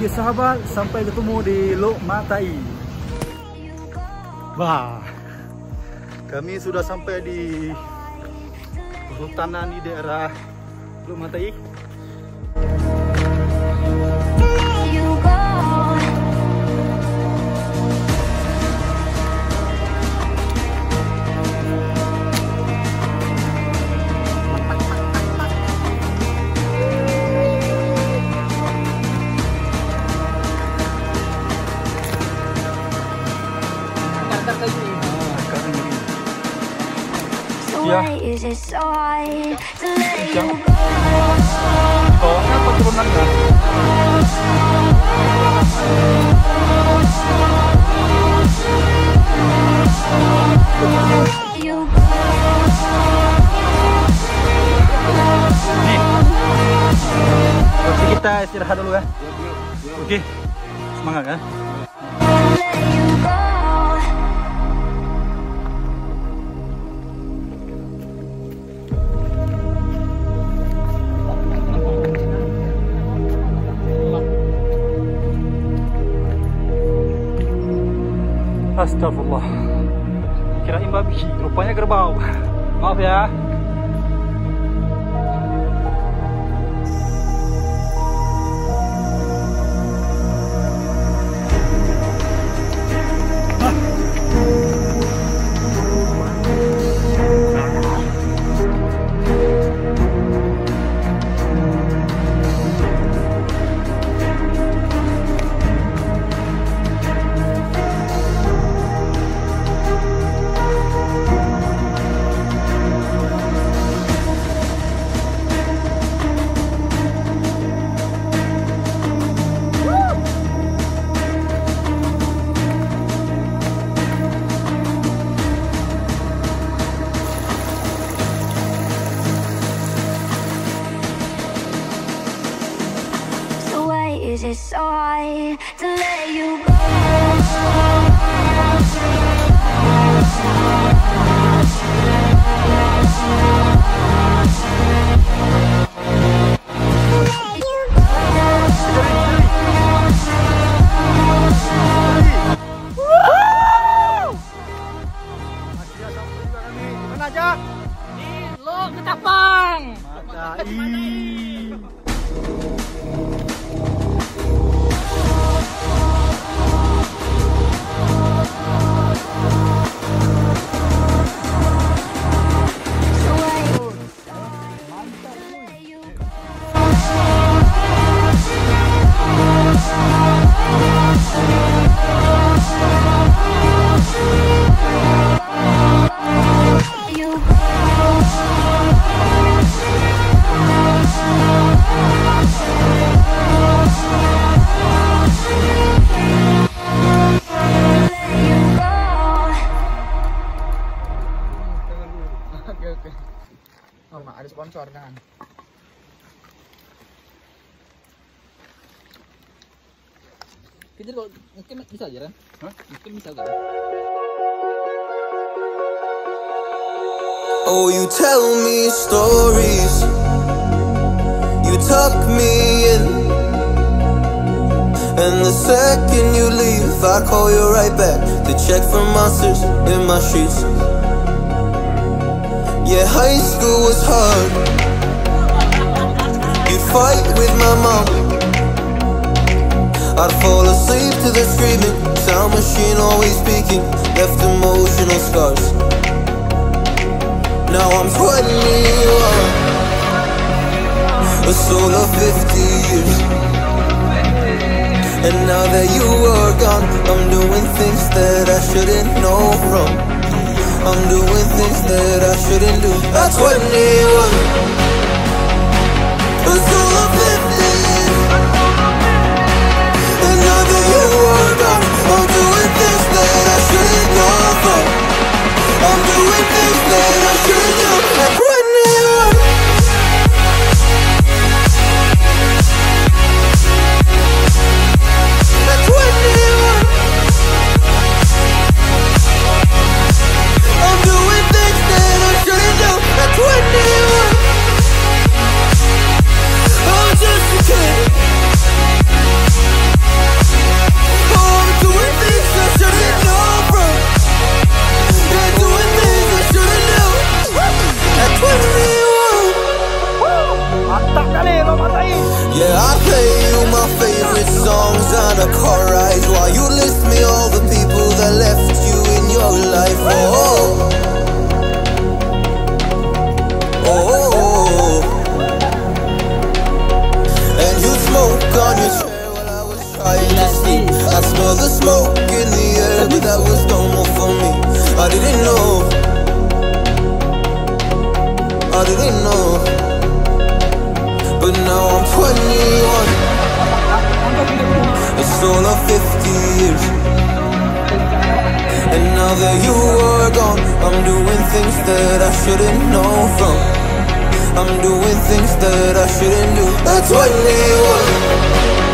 Oke sahabat, sampai ketemu di Lhok Mataie. Wah, kami sudah sampai di perhutanan di daerah Lhok Mataie. Bawahnya apa turunannya? Berarti kita istirahat dulu ya. Oke, semangat kan? Astagfirullah, kirain babi, rupanya kerbau. Maaf ya. Is it so hard to let you go? Mana aja? Di Lhok Ketapang. Mataie. Oh, ada sponsor kan? Kita kalau mungkin bisa aja kan? Hah? Mungkin bisa kan? Oh, you tell me stories, you tuck me in, and the second you leave, I call you right back to check for monsters in my streets. Yeah, high school was hard. You'd fight with my mom, I'd fall asleep to the screaming, sound machine always speaking, left emotional scars. Now I'm 21, a soul of 50 years. And now that you are gone, I'm doing things that I shouldn't know from. I'm doing things that I shouldn't do. At 21, a soul of 50 years. And now that you are gone, I'm doing things that I shouldn't know from. I'm doing things that I shouldn't do. At 21. At 21. I'm doing things that I shouldn't do. At 21. Yeah, I play you my favorite songs and a car ride while you list me all the people that left you in your life. Oh. And you smoke on your chair while I was trying to sleep. I smell the smoke in the air, but that was normal for me. I didn't know. But now I'm 21. It's all of 50 years. And now that you are gone, I'm doing things that I shouldn't know from. I'm doing things that I shouldn't do. At 21.